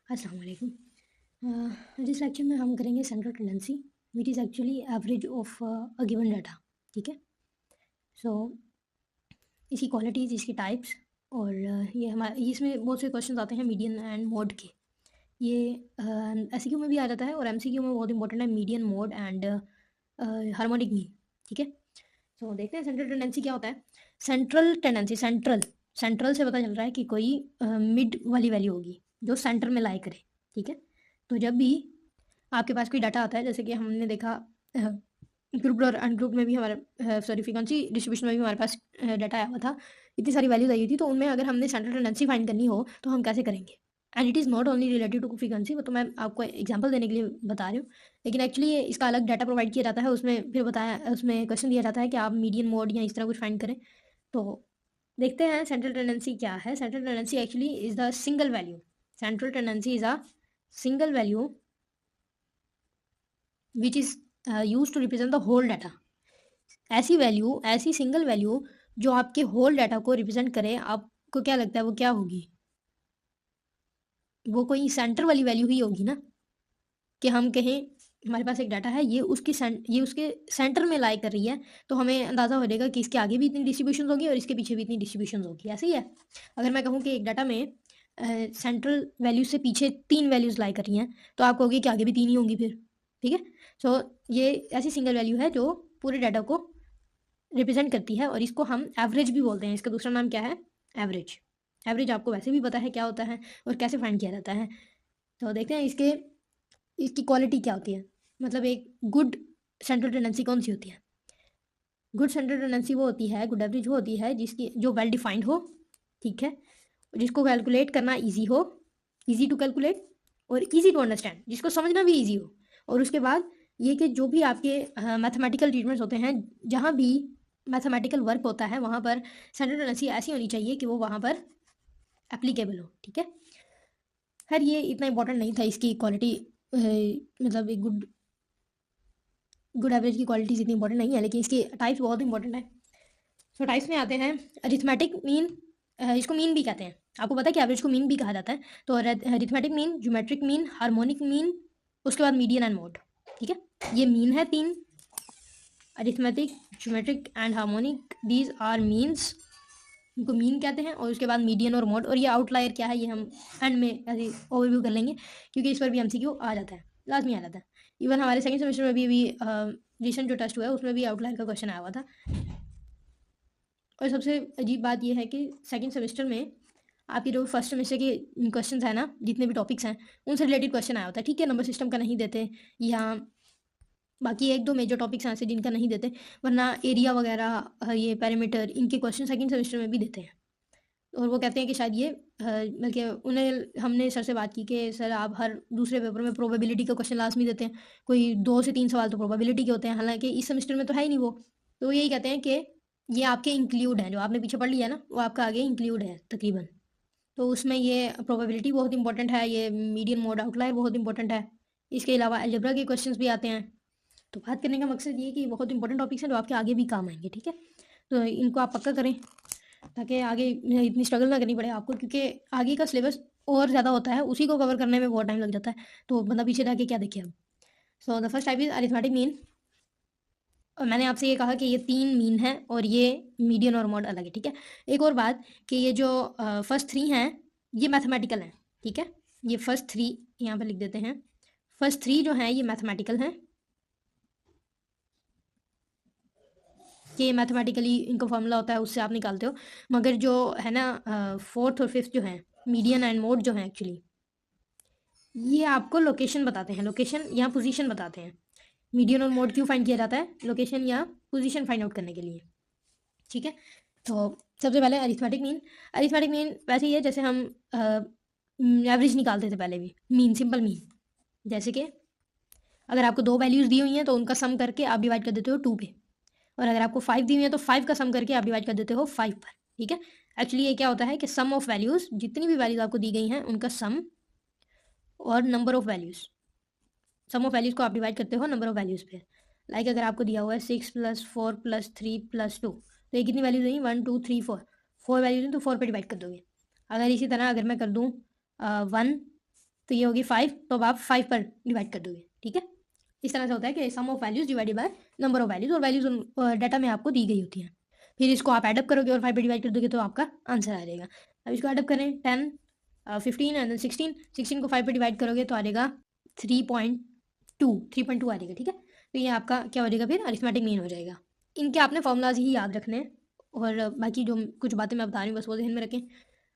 अस्सलाम वालेकुम। जिस लेक्चर में हम करेंगे central tendency which is actually average of a given data. ठीक है, सो इसकी क्वालिटीज़, इसकी टाइप्स और ये हमारे इसमें बहुत से क्वेश्चन आते हैं मीडियन एंड मोड के। ये एसक्यू में भी आ जाता है और एमसीक्यू में बहुत इंपॉर्टेंट है, median, mode and harmonic mean. ठीक है, सो देखते हैं सेंट्रल टेंडेंसी क्या होता है। सेंट्रल टेंडेंसी, सेंट्रल से पता चल रहा है कि कोई मिड वाली वैल्यू होगी जो सेंटर में लाई करे। ठीक है, तो जब भी आपके पास कोई डाटा आता है, जैसे कि हमने देखा ग्रुप और अनग्रुप में भी हमारे सॉरी फ्रीक्वेंसी डिस्ट्रीब्यूशन में भी हमारे पास डाटा आया हुआ था, इतनी सारी वैल्यूज आई हुई थी, तो उनमें अगर हमने सेंट्रल टेंडेंसी फाइंड करनी हो तो हम कैसे करेंगे। And it is not only related to frequency, वो तो मैं आपको एग्जांपल देने के लिए बता रही हूँ, लेकिन एक्चुअली इसका अलग डाटा प्रोवाइड किया जाता है, उसमें फिर बताया, उसमें क्वेश्चन दिया जाता है कि आप मीडियन, मोड या इस तरह कुछ फाइंड करें। तो देखते हैं सेंट्रल टेंडेंसी क्या है। Central tendency actually is the single value, central tendency is a single value which is use to represent the whole data. ऐसी वैल्यू, ऐसी सिंगल वैल्यू जो आपके होल डाटा को रिप्रेजेंट करे, आपको क्या लगता है वो क्या होगी? वो कोई सेंटर वाली वैल्यू ही होगी ना, कि हम कहें हमारे पास एक डाटा है, ये उसके सेंटर में लाई कर रही है, तो हमें अंदाज़ा हो जाएगा कि इसके आगे भी इतनी डिस्ट्रीब्यूशन होगी और इसके पीछे भी इतनी डिस्ट्रीब्यूशन होगी। ऐसे ही है, अगर मैं कहूँ कि एक डाटा में सेंट्रल वैल्यू से पीछे 3 वैल्यूज़ लाई कर रही हैं, तो आप कहोगे कि आगे भी 3 ही होंगी फिर। ठीक है, सो ये ऐसी सिंगल वैल्यू है जो पूरे डाटा को रिप्रेजेंट करती है और इसको हम एवरेज भी बोलते हैं। इसका दूसरा नाम क्या है? एवरेज। एवरेज आपको वैसे भी पता है क्या होता है और कैसे फाइंड किया जाता है। तो देखते हैं इसकी क्वालिटी क्या होती है, मतलब एक गुड सेंट्रल टेंडेंसी कौन सी होती है। गुड सेंट्रल टेंडेंसी वो होती है, गुड एवरेज वो होती है जिसकी जो वेल डिफाइंड हो। ठीक है, जिसको कैलकुलेट करना ईजी हो, ईजी टू कैलकुलेट और ईजी टू अंडरस्टैंड, जिसको समझना भी ईजी हो। और उसके बाद ये कि जो भी आपके मैथमेटिकल ट्रीटमेंट्स होते हैं, जहाँ भी मैथमेटिकल वर्क होता है, वहाँ पर सेंट्रल टेंडेंसी ऐसी होनी चाहिए कि वो वहाँ पर एप्लीकेबल हो। ठीक है, खैर ये इतना इंपॉर्टेंट नहीं था इसकी क्वालिटी, मतलब एक गुड गुड एवरेज की क्वालिटीज इतनी इंपॉर्टेंट नहीं है, लेकिन इसकी टाइप्स बहुत इंपॉर्टेंट है। सो टाइप्स में आते हैं अरिथमेटिक मीन, इसको मीन भी कहते हैं। आपको पता है कि एवरेज को मीन भी कहा जाता है। तो arithmetic mean, geometric mean, harmonic mean, उसके बाद मीडियन एंड मोड। ठीक है, ये मीन है तीन, arithmetic, geometric and harmonic, these are means, इनको मीन कहते हैं। और उसके बाद मीडियन और मोड, और ये आउटलायर क्या है ये हम एंड में ऐसे ओवरव्यू कर लेंगे, क्योंकि इस पर भी एमसीक्यू आ जाता है, लाजमी आ जाता है। इवन हमारे सेकंड सेमेस्टर में भी अभी रिसेंट जो टेस्ट हुआ है उसमें भी आउटलायर का क्वेश्चन आया हुआ था। और सबसे अजीब बात यह है कि सेकंड सेमेस्टर में आपकी जो फर्स्ट सेमेस्टर के क्वेश्चन है ना, जितने भी टॉपिक्स हैं उनसे रिलेटेड क्वेश्चन आया होता है। ठीक है, नंबर सिस्टम का नहीं देते, या बाकी एक दो मेजर टॉपिक्स हैं ऐसे जिनका नहीं देते, वरना एरिया वगैरह, ये पैरामीटर, इनके क्वेश्चन सेकंड सेमेस्टर में भी देते हैं। और वो कहते हैं कि शायद ये बल्कि उन्हें हमने सर से बात की कि सर आप हर दूसरे पेपर में प्रोबेबिलिटी का क्वेश्चन लास्ट में देते हैं, कोई 2 से 3 सवाल तो प्रोबेबिलिटी के होते हैं, हालांकि इस सेमेस्टर में तो है ही नहीं वो। तो यही कहते हैं कि ये आपके इंक्लूड है, जो आपने पीछे पढ़ लिया ना वो आपका आगे इंक्लूड है तकरीबन। तो उसमें ये प्रोबेबिलिटी बहुत इंपॉर्टेंट है, ये मीडियन, मोड, आउटलायर बहुत इंपॉर्टेंट है। इसके अलावा अलजेब्रा के क्वेश्चंस भी आते हैं। तो बात करने का मकसद ये कि बहुत इंपॉर्टेंट टॉपिक्स हैं जो आपके आगे भी काम आएंगे। ठीक है, तो इनको आप पक्का करें ताकि आगे इतनी स्ट्रगल ना करनी पड़े आपको, क्योंकि आगे का सिलेबस और ज़्यादा होता है, उसी को कवर करने में बहुत टाइम लग जाता है, तो बंदा पीछे रह के क्या देखे अब। So the first type is arithmetic mean, और मैंने आपसे ये कहा कि ये 3 मीन है और ये मीडियन और मोड अलग है। ठीक है, एक और बात कि ये जो फर्स्ट 3 हैं ये मैथमेटिकल हैं। ठीक है, ये फर्स्ट 3 यहाँ पर लिख देते हैं, फर्स्ट 3 जो हैं ये मैथमेटिकल हैं, कि मैथमेटिकली इनका फॉर्मूला होता है उससे आप निकालते हो। मगर जो है ना फोर्थ और फिफ्थ जो है मीडियन एंड मोड जो है एक्चुअली ये आपको लोकेशन बताते हैं, लोकेशन या पोजीशन बताते हैं। मीडियन और मोड क्यों फाइंड किया जाता है? लोकेशन या पोजीशन फाइंड आउट करने के लिए। ठीक है, तो सबसे पहले अरिथमेटिक मीन। अरिथमेटिक मीन वैसे ही है जैसे हम एवरेज निकालते थे पहले भी, मीन, सिंपल मीन। जैसे कि अगर आपको 2 वैल्यूज़ दी हुई हैं तो उनका सम करके आप डिवाइड कर देते हो 2 पे, और अगर आपको 5 दी हुई है तो 5 का सम करके आप डिवाइड कर देते हो 5 पर। ठीक है, एक्चुअली ये क्या होता है कि सम ऑफ वैल्यूज़, जितनी भी वैल्यूज़ आपको दी गई हैं उनका सम और number of values, sum of values को आप डिवाइड करते हो नंबर ऑफ वैल्यूज़ पे। लाइक अगर आपको दिया हुआ है 6 + 4 + 3 + 2, तो ये कितनी वैल्यूज़ हुई? 1 2 3 4, 4 वैल्यूज़ हैं तो 4 पे डिवाइड कर दोगे। अगर इसी तरह अगर मैं कर दूँ 1 तो ये होगी 5, तो अब आप 5 पर डिवाइड कर दोगे, ठीक है। इस तरह से होता है कि sum of values divided by number of values, और वैल्यूज डाटा में आपको दी गई होती हैं। फिर इसको आप एडअप करोगे और 5 पर डिवाइड कर दोगे तो आपका आंसर आ जाएगा। अब इसको एडअप करें, 10 15 एंड 16 को 5 पर डिवाइड करोगे तो आ जाएगा 3.2 आ जाएगा, ठीक है। तो ये आपका क्या हो जाएगा, फिर अरिथमेटिक मीन हो जाएगा। इनके आपने फॉर्मूलाज ही याद रखने हैं, और बाकी जो कुछ बातें मैं बता रही हूँ बस वो ध्यान में रखें।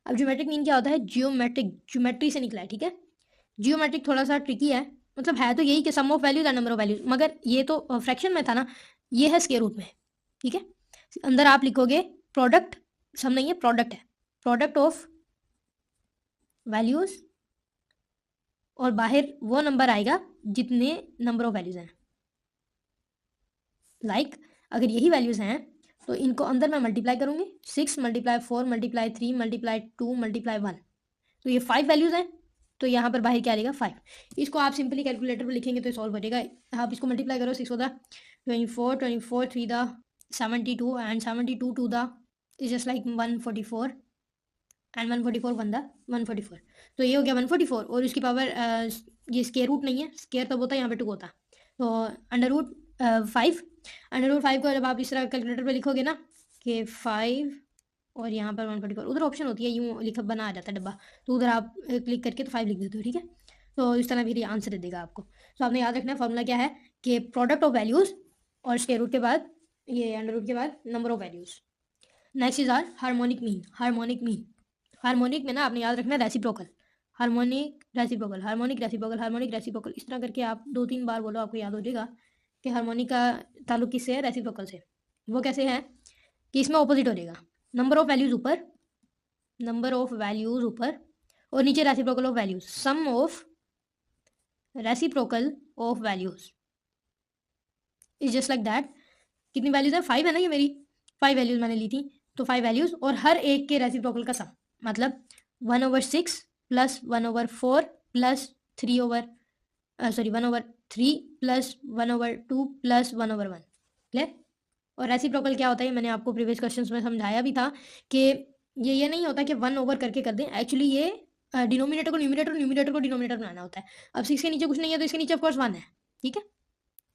अब ज्योमेट्रिक मीन क्या होता है, ज्योमेट्री से निकला है, ठीक है। जियोमेट्रिक थोड़ा सा ट्रिकी है, मतलब है तो यही कि sum of values and number of values, मगर ये तो फ्रैक्शन में था ना, ये है स्क्वायर रूट में, ठीक है। अंदर आप लिखोगे प्रोडक्ट, सम नहीं है, प्रोडक्ट है, प्रोडक्ट ऑफ वैल्यूज, और बाहर वो नंबर आएगा जितने नंबर ऑफ वैल्यूज हैं। लाइक अगर यही वैल्यूज हैं तो इनको अंदर मैं मल्टीप्लाई करूंगी, 6 × 4 × 3 × 2 × 1, तो ये 5 वैल्यूज हैं, तो यहाँ पर बाहर क्या आएगा 5। इसको आप सिंपली कैलकुलेटर पर लिखेंगे तो सॉल्व हो जाएगा। आप इसको मल्टीप्लाई करो, 6 होता 24, 24 3 the 72 and 72 2 the is just like 144 and 144 1 the 144, तो ये हो गया 144, और इसकी पावर ये स्क्वायर रूट नहीं है, स्क्वायर तब होता है यहाँ पे 2 होता, तो अंडर रूट 5 को जब आप इस तरह कैलकुलेटर पे लिखोगे ना कि 5 और यहाँ पर 144, उधर ऑप्शन होती है यूँ लिखा बना आ जाता है डब्बा, तो उधर आप क्लिक करके तो 5 लिख देते हो, ठीक है। तो इस तरह फिर ये आंसर दे देगा आपको। तो आपने याद रखना है फॉर्मूला क्या है कि प्रोडक्ट ऑफ वैल्यूज और स्क्वायर रूट के बाद ये अंडर रूट के बाद number of values. Next is our harmonic mean. Harmonic में ना आपने याद रखना है रेसिप्रोकल, हार्मोनिक रेसिप्रोकल, इस तरह करके आप 2-3 बार बोलो, आपको याद हो जाएगा कि हार्मोनिक का ताल्लुक किससे है, रेसिप्रोकल से। वो कैसे है कि इसमें ऑपोजिट हो जाएगा, नंबर ऑफ वैल्यूज ऊपर और नीचे reciprocal of values, sum of reciprocal of values is just like that. कितनी वैल्यूज है, 5 है ना, ये मेरी 5 वैल्यूज मैंने ली थी, तो 5 वैल्यूज और हर एक के रेसिप्रोकल का सम, मतलब 1/6 plus 1/4 plus 1/3 plus 1/2 plus 1/1, clear. और रेसिप्रोकल क्या होता है, मैंने आपको प्रीवियस क्वेश्चंस में समझाया भी था कि ये नहीं होता कि 1 ओवर करके कर दें, एक्चुअली ये डिनोमिनेटर को न्यूमिनेटर, न्यूमिनेटर को डिनोमिनेटर बनाना होता है। अब 6 के नीचे कुछ नहीं है तो इसके नीचे ऑफकोर्स 1 है, ठीक है।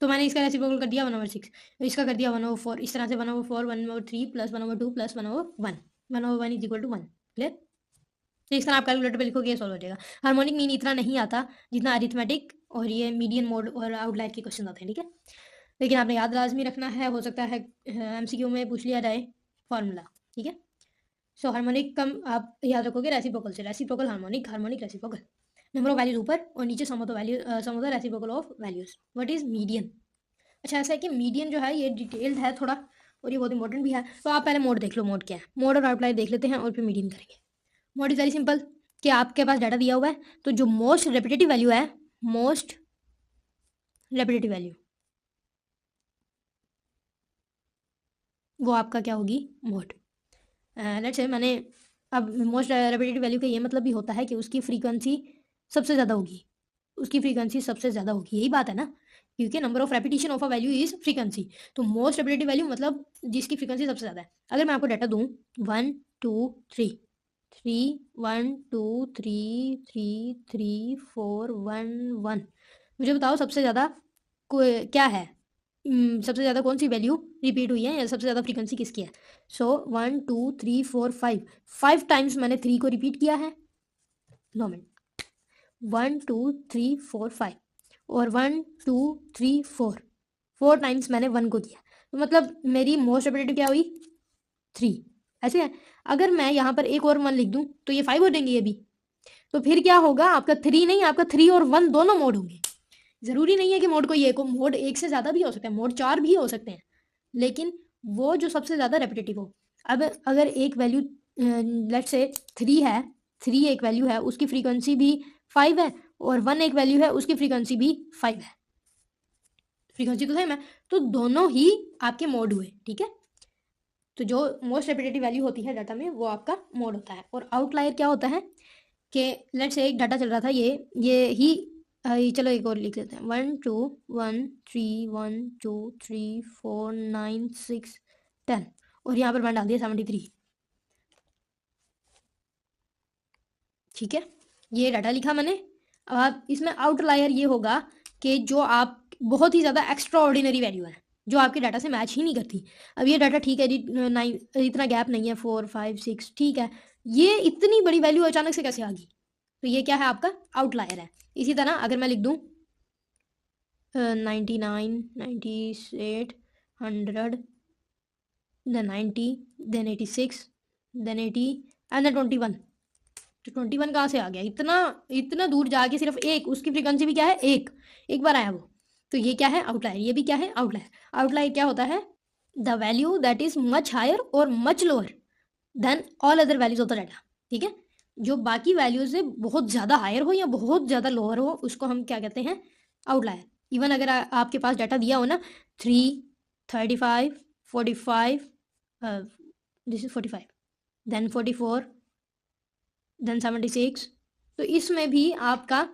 तो मैंने इसका रेसिप्रोकल कर दिया 1/6, इसका कर दिया 1/4, इस तरह से 1/4 1/3 plus 1/2 plus 1/1, 1/1 is equal to 1, clear. तो इस तरह आप कैलकुलेटर पे लिखोगे ये सॉल्व हो जाएगा। हार्मोनिक मीन इतना नहीं आता जितना अरिथमेटिक और ये मीडियन मोड और आउटलायर के क्वेश्चन आते हैं, ठीक है। लेकिन आपने याद लाजमी रखना है, हो सकता है MCQ में पूछ लिया जाए फॉर्मूला, ठीक है। सो हार्मोनिक कम आप याद रखोगे रेसिप्रोकल से, reciprocal harmonic, harmonic reciprocal, number of values ऊपर और नीचे sum of the reciprocal of values. What is median? अच्छा ऐसा है कि मीडियन जो है ये डिटेल्ड है थोड़ा, और ये बहुत इंपॉर्टेंट भी है। तो आप पहले मोड देख लो, मोड क्या है, मोड और आउटलायर देख लेते हैं और फिर मीडियन करेंगे। मोड इज वेरी सिंपल कि आपके पास डाटा दिया हुआ है, तो जो मोस्ट रेपिटेटिव वैल्यू है, मोस्ट रेपिटेटिव वैल्यू वो आपका क्या होगी, मोड। लेट्स से मैंने अब मोस्ट रेपिटेटिव वैल्यू का ये मतलब भी होता है कि उसकी फ्रीक्वेंसी सबसे ज़्यादा होगी, यही बात है ना, क्योंकि number of repetition of a value is frequency. तो मोस्ट रेपिटेटिव वैल्यू मतलब जिसकी फ्रीक्वेंसी सबसे ज़्यादा है। अगर मैं आपको डाटा दूँ 1 2 3 3 1 2 3 3 3 4 1 1, मुझे बताओ सबसे ज़्यादा क्या है, सबसे ज़्यादा कौन सी वैल्यू रिपीट हुई है या सबसे ज़्यादा फ्रीक्वेंसी किसकी है। सो 1 2 3 4 5 टाइम्स मैंने 3 को रिपीट किया है, 9 मिनट, 1 2 3 4 5 और 1 2 3 4 टाइम्स मैंने 1 को किया, तो मतलब मेरी मोस्ट रेपिटेटिव क्या हुई 3, ऐसे है। अगर मैं यहाँ पर एक और 1 लिख दूँ तो ये 5 हो जाएंगे ये भी, तो फिर क्या होगा आपका 3 नहीं, आपका 3 और 1 दोनों मोड होंगे। ज़रूरी नहीं है कि मोड कोई एक हो, मोड एक से ज़्यादा भी हो सकता है, मोड 4 भी हो सकते हैं, लेकिन वो जो सबसे ज़्यादा रेपिटेटिव हो। अब अगर एक वैल्यू लेट्स से 3 है, 3 एक वैल्यू है, उसकी फ्रीक्वेंसी भी 5 है, और 1 एक वैल्यू है, उसकी फ्रीक्वेंसी भी 5 है, फ्रीक्वेंसी तो सेम है, तो दोनों ही आपके मोड हुए, ठीक है। तो जो मोस्ट रेपिटेटिव वैल्यू होती है डाटा में वो आपका मोड होता है। और आउटलायर क्या होता है कि लेट्स से एक डाटा चल रहा था, ये ही चलो एक और लिख लेते हैं, 1 2 1 3 1 2 3 4 9 6 10, और यहाँ पर मैंने डाल दिया 73, ठीक है। ये डाटा लिखा मैंने, अब आप इसमें आउटलायर ये होगा कि जो आप बहुत ही ज़्यादा एक्स्ट्रा ऑर्डिनरी वैल्यू है जो आपके डाटा से मैच ही नहीं करती। अब ये डाटा ठीक है जी, 9 इतना गैप नहीं है, 4 5 6 ठीक है, ये इतनी बड़ी वैल्यू अचानक से कैसे आ गई? तो ये क्या है? आपका आउटलायर है। इसी तरह अगर मैं लिख दूँ 99 98 100 then 90 then 86 then 80 and then 21, तो 21 कहाँ से आ गया? इतना इतना दूर जाके सिर्फ एक, उसकी फ्रीक्वेंसी भी क्या है? एक बार आया वो। तो ये क्या है? आउटलायर। ये भी क्या है? आउटलायर। आउटलायर क्या होता है? The value that is much higher और much lower than all other values of the data. ठीक है, जो बाकी वैल्यूज से बहुत ज़्यादा हायर हो या बहुत ज़्यादा लोअर हो, उसको हम क्या कहते हैं? आउटलायर। इवन अगर आपके पास डाटा दिया हो ना 3 35 45, दिस इज 45 देन 44 देन 76, तो इसमें भी आपका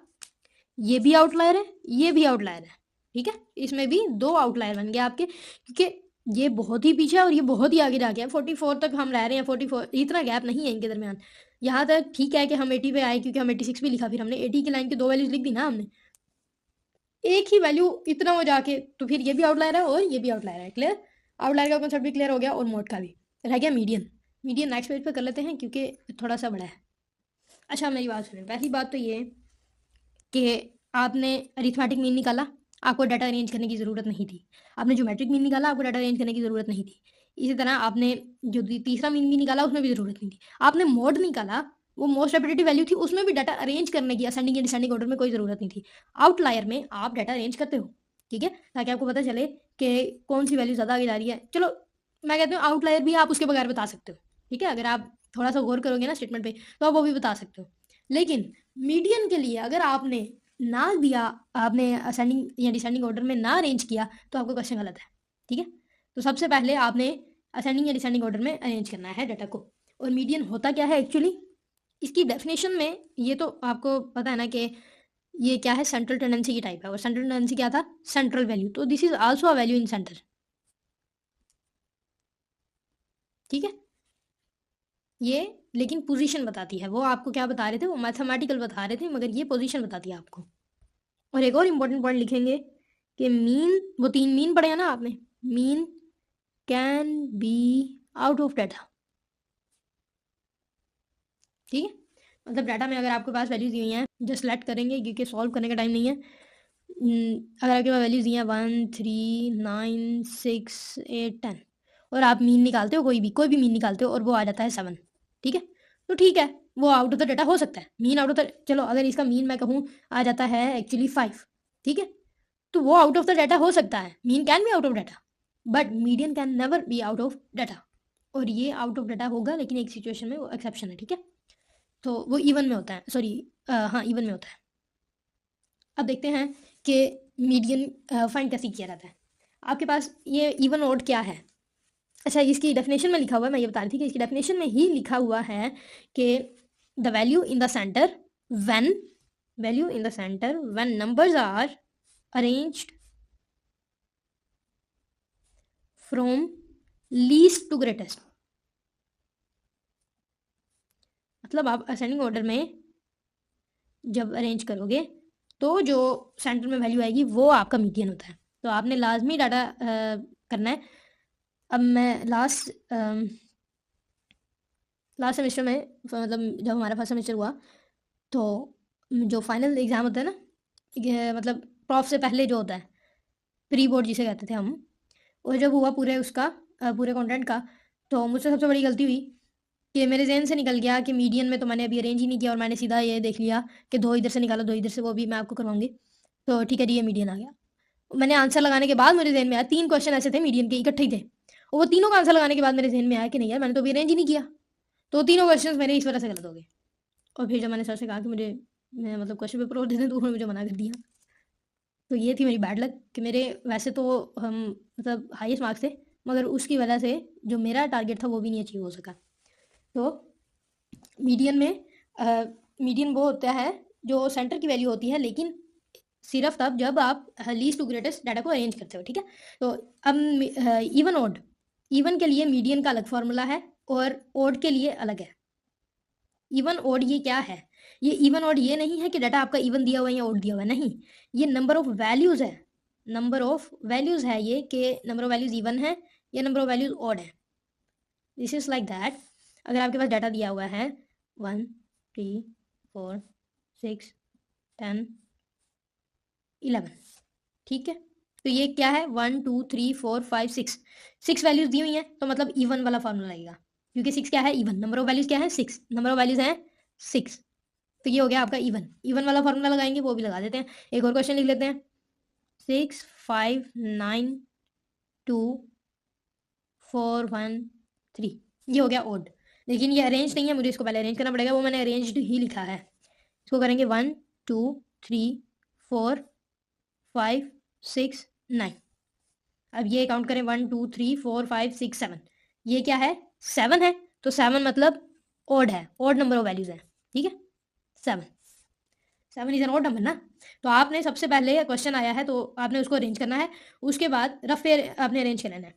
ये भी आउटलायर है, ये भी आउटलायर है। ठीक है, इसमें भी 2 आउटलायर बन गए आपके, क्योंकि ये बहुत ही पीछे है और ये बहुत ही आगे जा गया है। 44 तक हम रह रहे हैं, 44 इतना गैप नहीं है इनके दरमियान। यहाँ तक ठीक है कि हम 80 पे आए, क्योंकि हम 86 भी लिखा, फिर हमने 80 की लाइन की 2 वैल्यूज लिख दी ना हमने, एक ही वैल्यू इतना हो जाके, तो फिर ये भी आउटलायर है और ये भी आउटलायर है। क्लियर? आउटलायर का कॉन्सेप्ट भी क्लियर हो गया और मोड का भी। रह गया मीडियन। मीडियन नेक्स्ट पेज पे कर लेते हैं क्योंकि थोड़ा सा बड़ा है। अच्छा, मेरी बात सुनें। पहली बात तो ये कि आपने अरिथमेटिक मीन निकाला, आपको डाटा अरेंज करने की ज़रूरत नहीं थी। आपने ज्योमेट्रिक मीन निकाला, आपको डाटा अरेंज करने की ज़रूरत नहीं थी। इसी तरह आपने जो तीसरा मीन भी निकाला, उसमें भी ज़रूरत नहीं थी। आपने मोड निकाला, वो मोस्ट रेपिटेटिव वैल्यू थी, उसमें भी डाटा अरेंज करने की असेंडिंग या डिसेंडिंग ऑर्डर में कोई ज़रूरत नहीं थी। आउटलायर में आप डाटा अरेंज करते हो, ठीक है, ताकि आपको पता चले कि कौन सी वैल्यू ज़्यादा आगे जा रही है। चलो, मैं कहती हूँ आउटलायर भी आप उसके बगैर बता सकते हो। ठीक है, अगर आप थोड़ा सा गौर करोगे ना स्टेटमेंट पे, तो आप वो भी बता सकते हो। लेकिन मीडियन के लिए अगर आपने ना दिया, आपने असेंडिंग या डिसेंडिंग ऑर्डर में ना अरेंज किया, तो आपका क्वेश्चन गलत है। ठीक है, तो सबसे पहले आपने असेंडिंग या डिसेंडिंग ऑर्डर में अरेंज करना है डाटा को। और मीडियन होता क्या है एक्चुअली? इसकी डेफिनेशन में ये तो आपको पता है ना कि ये क्या है? सेंट्रल टेंडेंसी की टाइप है। और सेंट्रल टेंडेंसी क्या था? Central value. तो this is also a value in center. ठीक है, ये लेकिन पोजीशन बताती है। वो आपको क्या बता रहे थे? वो मैथमेटिकल बता रहे थे, मगर ये पोजीशन बताती है आपको। और एक और इम्पोर्टेंट पॉइंट लिखेंगे कि मीन, वो 3 मीन पढ़े हैं ना आपने, mean can be out of data. ठीक है, मतलब डाटा में अगर आपके पास वैल्यूज दी हुई हैं, जो सेलेक्ट करेंगे क्योंकि सॉल्व करने का टाइम नहीं है। अगर आपके पास वैल्यूज दी हैं 1 3 9 6 8 10 और आप मीन निकालते हो, कोई भी मीन निकालते हो और वो आ जाता है 7, ठीक है, तो ठीक है, वो आउट ऑफ द डाटा हो सकता है। मीन आउट ऑफ द, चलो अगर इसका मीन मैं कहूँ आ जाता है एक्चुअली 5, ठीक है, तो वो आउट ऑफ द डाटा हो सकता है। Mean can be out of data, but median can never be out of data. और ये आउट ऑफ डाटा होगा, लेकिन एक सिचुएशन में, वो एक्सेप्शन है। ठीक है, तो वो इवन में होता है, सॉरी हाँ इवन में होता है। अब देखते हैं कि मीडियन फाइंड कैसे किया जाता है। आपके पास ये इवन ऑड क्या है? अच्छा, इसकी डेफिनेशन में लिखा हुआ है, मैं ये बता रही थी कि इसकी डेफिनेशन में ही लिखा हुआ है कि the value in the centre when, value in the centre when numbers are arranged from least to greatest. मतलब आप असेंडिंग ऑर्डर में जब अरेंज करोगे, तो जो सेंटर में वैल्यू आएगी वो आपका मीडियन होता है। तो आपने लाजमी डाटा करना है। अब मैं लास्ट सेमेस्टर में, मतलब जब हमारा फर्स्ट सेमेस्टर हुआ, तो जो फाइनल एग्ज़ाम होता है ना, मतलब प्रॉफ से पहले जो होता है, प्री बोर्ड जिसे कहते थे हम, और जब हुआ पूरे उसका पूरे कंटेंट का, तो मुझसे सबसे बड़ी गलती हुई कि मेरे जहन से निकल गया कि मीडियन में तो मैंने अभी अरेंज ही नहीं किया, और मैंने सीधा ये देख लिया कि 2 इधर से निकालो 2 इधर से, वो भी मैं आपको करवाऊंगी। तो ठीक है जी, ये मीडियन आ गया। मैंने आंसर लगाने के बाद मेरे जहन में आया, 3 क्वेश्चन ऐसे थे मीडियन के, इकट्ठे ही थे, और वो तीनों का आंसर लगाने के बाद मेरे जहन में आया कि नहीं यार, मैंने तो अभी अरेंज ही नहीं किया। तो तीनों क्वेश्चन मेरे इस वजह से गलत हो गए। और फिर जब मैंने सर से कहा कि मुझे मतलब क्वेश्चन पेपर और दे दें, तो उन्होंने मुझे मना कर दिया। तो ये थी मेरी बैड लक कि मेरे वैसे तो हम मतलब हाईएस्ट मार्क्स थे, मगर उसकी वजह से जो मेरा टारगेट था वो भी नहीं अचीव हो सका। तो मीडियन में मीडियन वो होता है जो सेंटर की वैल्यू होती है, लेकिन सिर्फ तब जब आप लीस्ट टू ग्रेटेस्ट डाटा को अरेंज करते हो। ठीक है, तो अब इवन ओड, इवन के लिए मीडियन का अलग फॉर्मूला है और ओड के लिए अलग है। इवन ओड ये क्या है? ये इवन ऑड ये नहीं है कि डाटा आपका इवन दिया हुआ है या ऑड दिया हुआ है, नहीं, ये नंबर ऑफ वैल्यूज है, नंबर ऑफ वैल्यूज है ये, कि नंबर ऑफ वैल्यूज इवन है या नंबर ऑफ वैल्यूज ऑड है। This is like that. अगर आपके पास डाटा दिया हुआ है 1 3 4 6 10 11, ठीक है, तो ये क्या है 1 2 3 4 5 6 वैल्यूज दी हुई हैं, तो मतलब इवन वाला फॉर्मूला लगेगा, क्योंकि 6 क्या है इवन, नंबर ऑफ वैल्यूज क्या है 6, नंबर ऑफ वैल्यूज है 6, तो ये हो गया आपका इवन वाला फॉर्मूला लगाएंगे, वो भी लगा देते हैं। एक और क्वेश्चन लिख लेते हैं 6 5 9 2 4 1 3, ये हो गया ऑड। लेकिन ये अरेंज नहीं है, मुझे इसको पहले अरेंज करना पड़ेगा, वो मैंने अरेंज्ड ही लिखा है। इसको करेंगे 1 2 3 4 5 6 9। अब ये काउंट करें 1 2 3 4 5 6 7, ये क्या है 7 है, तो 7 मतलब ऑड है, ऑड नंबर ऑफ वैल्यूज है, ठीक है, 7 इज एन ऑड नंबर ना। तो आपने सबसे पहले क्वेश्चन आया है तो आपने उसको अरेंज करना है, उसके बाद रफ पेयर आपने अरेंज कर लेना है,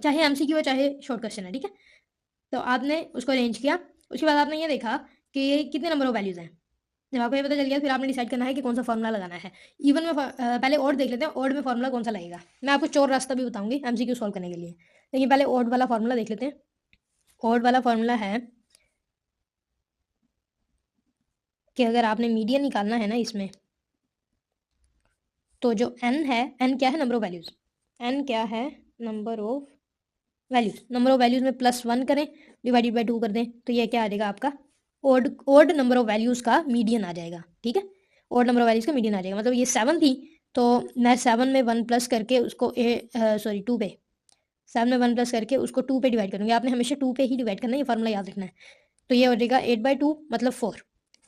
चाहे एमसीक्यू है चाहे शॉर्ट क्वेश्चन है, ठीक है। तो आपने उसको अरेंज किया, उसके बाद आपने ये देखा कि कितने नंबर ऑफ वैल्यूज हैं। जब आपको ये पता चल गया फिर आपने डिसाइड करना है कि कौन सा फॉर्मूला लगाना है। इवन में पहले ऑड देख लेते हैं, ऑड में फॉर्मूला कौन सा लगेगा। मैं आपको चोर रास्ता भी बताऊंगी एमसीक्यू सॉल्व करने के लिए, लेकिन पहले ऑड वाला फॉर्मूला देख लेते हैं। ऑड वाला फॉर्मूला है कि अगर आपने मीडियन निकालना है ना इसमें, तो जो n है, n क्या है नंबर ऑफ वैल्यूज, n क्या है number of values, number of values में +1 करें डिवाइडेड बाई 2 कर दें, तो ये क्या आ जाएगा आपका ओड नंबर ऑफ वैल्यूज का मीडियन आ जाएगा, ठीक है, ओड नंबर ऑफ वैल्यूज का मीडियन आ जाएगा। मतलब ये 7 थी, तो मैं 7 में 1 प्लस करके उसको 2 पे, 7 में 1 प्लस करके उसको 2 पे डिवाइड करूँगी। आपने हमेशा 2 पे ही डिवाइड करना है, ये फॉर्मूला याद रखना है। तो ये हो जाएगा 8/2 मतलब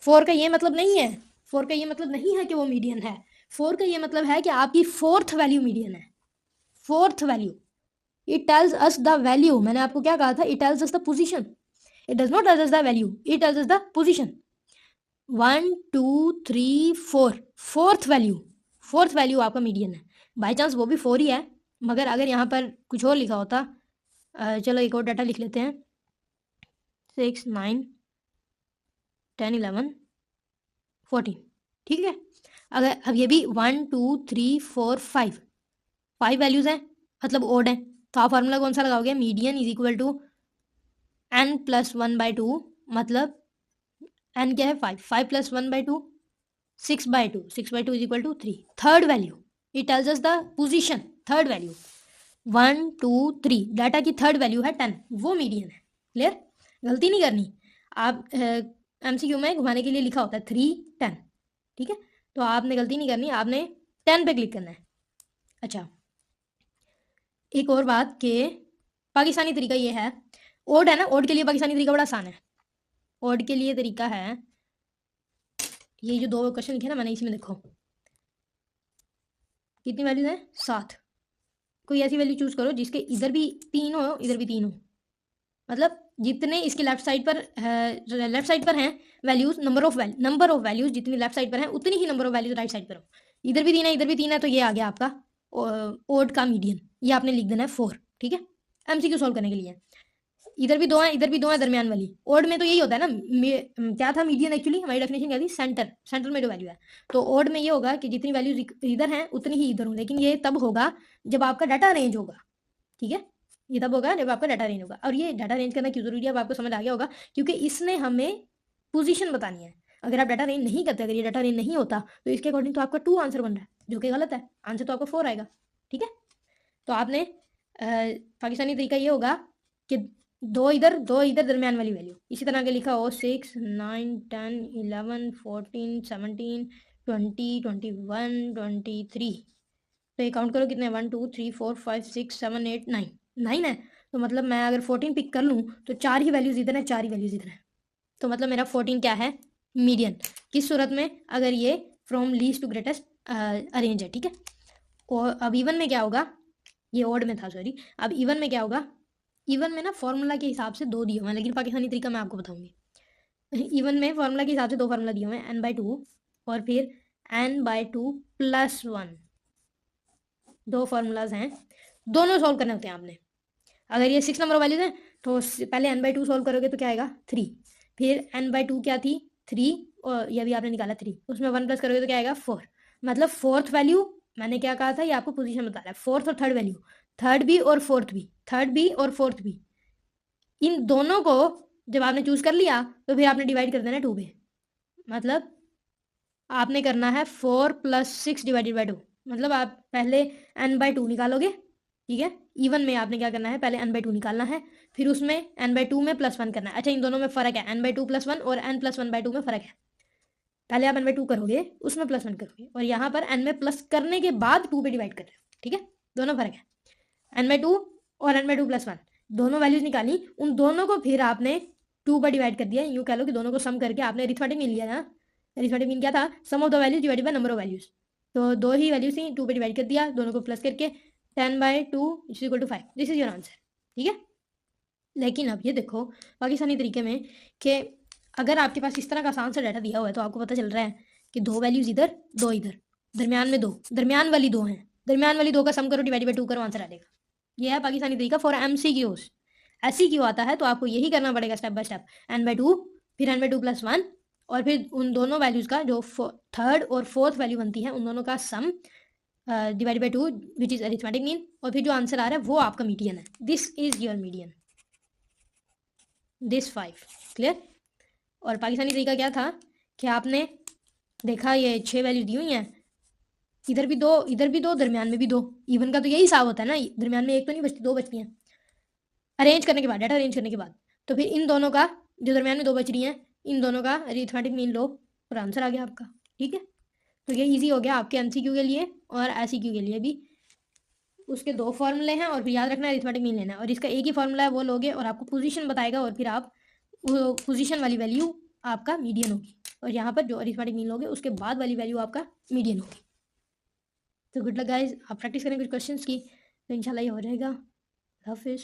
4 का ये मतलब नहीं है, 4 का ये मतलब नहीं है कि वो मीडियन है, 4 का ये मतलब है कि आपकी 4th वैल्यू मीडियन है, 4th value. It tells us the value, मैंने आपको क्या कहा था, it tells us the position, it does not tales us the value, it tells us the position. 1 2 3 4, 4th value, 4th value आपका median है। By chance वो भी 4 ही है, मगर अगर यहाँ पर कुछ और लिखा होता, चलो एक और डाटा लिख लेते हैं 6 9 10 11 14, ठीक है। अगर अब ये भी 1 2 3 4 5 वैल्यूज हैं, मतलब ओड है, तो आप फार्मूला कौन सा लगाओगे, median is equal to n plus 1/2, मतलब n क्या है 5 plus 1/2 6/2, 6/2 is equal to 3। Third value, it tells us the position, third value 1 2 3, data की थर्ड वैल्यू है 10, वो मीडियन है। क्लियर, गलती नहीं करनी। आप एमसीक्यू में घुमाने के लिए लिखा होता है 3 10, ठीक है, तो आपने गलती नहीं करनी, आपने 10 पे क्लिक करना है। अच्छा, एक और बात कि पाकिस्तानी तरीका ये है, ओड है ना, ओड के लिए पाकिस्तानी तरीका बड़ा आसान है। ओड के लिए तरीका है, ये जो 2 क्वेश्चन लिखे ना मैंने, इसमें देखो कितनी वैल्यूज है 7। कोई ऐसी वैल्यू चूज करो जिसके इधर भी 3 हो इधर भी 3 हो, मतलब जितने इसके लेफ्ट साइड पर हैं वैल्यूज, नंबर ऑफ वैल्यूज जितनी लेफ्ट साइड पर हैं उतनी ही number of values right side पर हो। इधर भी 3 है इधर भी 3 है, तो ये आ गया आपका ओड का मीडियन, ये आपने लिख देना है 4, ठीक है, एमसीक्यू सॉल्व करने के लिए। इधर भी 2 है इधर भी 2 है, दरमियान वाली। ओड में तो यही होता है ना, क्या था मीडियन, एक्चुअली हमारी डेफिनेशन क्या थी, सेंटर में जो वैल्यू है। तो ओड में ये होगा कि जितनी वैल्यूज इधर हैं उतनी ही इधर हो, लेकिन ये तब होगा जब आपका डाटा अरेंज होगा, ठीक है, ये तब होगा जब आपका डाटा अरेंज होगा। और ये डाटा अरेंज करना क्यों जरूरी है, अब आपको समझ आ गया होगा, क्योंकि इसने हमें पोजीशन बतानी है। अगर आप डाटा अरेंज नहीं करते, अगर ये डाटा अरेंज नहीं होता, तो इसके अकॉर्डिंग तो आपका 2 आंसर बन रहा है, जो कि गलत है, आंसर तो आपका 4 आएगा, ठीक है। तो आपने पाकिस्तानी तरीका ये होगा कि 2 इधर दरमियान वाली वैल्यू, इसी तरह के लिखा हो 6 9 10 11 14 17 20 21 23, तो ये काउंट करो कितने 1 2 3 4 5 6 7 8 9 है, तो मतलब मैं अगर 14 पिक कर लूँ तो 4 ही वैल्यूज इधर है 4 ही वैल्यूज इधर है, तो मतलब मेरा 14 क्या है मीडियन। किस सूरत में, अगर ये from least to greatest arrange है, ठीक है। और अब इवन में क्या होगा, ये ऑड में था सॉरी, अब इवन में क्या होगा, इवन में ना फॉर्मूला के हिसाब से 2 दिए हुए हैं, लेकिन पाकिस्तानी तरीका मैं आपको बताऊंगी। इवन में फॉर्मूला के हिसाब से 2 फार्मूला दिए हुए हैं, n/2 और फिर n/2 + 1, 2 फार्मूलाज हैं, दोनों सॉल्व करने होते हैं आपने। अगर ये 6 नंबर वैल्यूज हैं तो पहले n/2 सॉल्व करोगे तो क्या आएगा 3, फिर n/2 क्या थी 3 और ये भी आपने निकाला 3, उसमें 1 प्लस करोगे तो क्या आएगा 4। मतलब फोर्थ वैल्यू मैंने क्या कहा था, ये आपको पोजीशन बता रहा है, फोर्थ और थर्ड वैल्यू, थर्ड भी और फोर्थ भी, थर्ड भी और फोर्थ भी, इन दोनों को जब आपने चूज कर लिया तो फिर आपने डिवाइड कर देना 2 पे। मतलब आपने करना है 4 + 6 डिवाइडेड बाई 2। मतलब आप पहले n/2 निकालोगे, ठीक है। इवन में आपने क्या करना है, पहले n/2 निकालना है, फिर उसमें n/2 में +1 करना है। अच्छा, इन दोनों में फर्क है, n/2 + 1 और n + 1/2 में फर्क है। पहले आप n/2 करोगे, उसमें +1 करोगे, और यहाँ पर n में प्लस करने के बाद 2 पे डिवाइड कर रहे हो, ठीक है। दोनों फर्क है, n/2 और n/2 + 1 दोनों वैल्यूज निकाली, उन दोनों को फिर आपने 2 पर डिवाइड कर दिया। यूँ कह लो कि दोनों को सम करके आपने अरिथमेटिक मीन लिया ना। अरिथमेटिक मीन क्या था, sum of the values divided by number of values. तो दो ही वैल्यूज थी, 2 पे डिवाइड कर दिया, दोनों को प्लस करके 10/2 = 5। दिस इज योर आंसर, ठीक है। लेकिन अब ये देखो पाकिस्तानी तरीके में कि अगर आपके पास इस तरह का आसान सा डाटा दिया हुआ है तो आपको पता चल रहा है कि 2 वैल्यूज इधर, 2 इधर, दरमियान में 2, दरमियान वाली 2 हैं, दरमियान वाली 2 का सम करो, डिवाइड बाई 2 करो, आंसर आ जाएगा। ये है पाकिस्तानी तरीका फॉर MCQs। ऐसी क्यों आता है तो आपको यही करना पड़ेगा स्टेप बाय स्टेप, n/2, फिर n/2 + 1, और फिर उन दोनों वैल्यूज का जो थर्ड और फोर्थ वैल्यू बनती है उन दोनों का sum divide by 2 which is arithmetic mean, और फिर जो आंसर आ रहा है वो आपका मीडियन है। This is your median, this 5 clear. और पाकिस्तानी तरीका क्या था कि आपने देखा ये 6 वैल्यू दी हुई हैं, इधर भी 2, इधर भी 2, दरमियान में भी 2। इवन का तो यही हिसाब होता है ना, दरमियान में एक तो नहीं बचती, 2 बचती हैं अरेंज करने के बाद, डाटा अरेंज करने के बाद। तो फिर इन दोनों का, जो दरमियान में 2 बच रही हैं, इन दोनों का अरिथमेटिक मीन लो और आंसर आ गया आपका, ठीक है। तो ये इजी हो गया आपके MCQ के लिए और SEQ के लिए भी। उसके 2 फॉर्मूले हैं, और फिर याद रखना अरिथमेटिक मीन लेना है, और इसका एक ही फॉर्मूला है, वो लोगे और आपको पोजीशन बताएगा, और फिर आप वो पोजीशन वाली वैल्यू आपका मीडियन होगी, और यहाँ पर जो अरिथमेटिक मीन लोगे उसके बाद वाली वैल्यू आपका मीडियन होगी। तो गुड लक गाइस, आप प्रैक्टिस करें कुछ क्वेश्चंस की, तो इंशाल्लाह ये हो जाएगा। हाफिज़।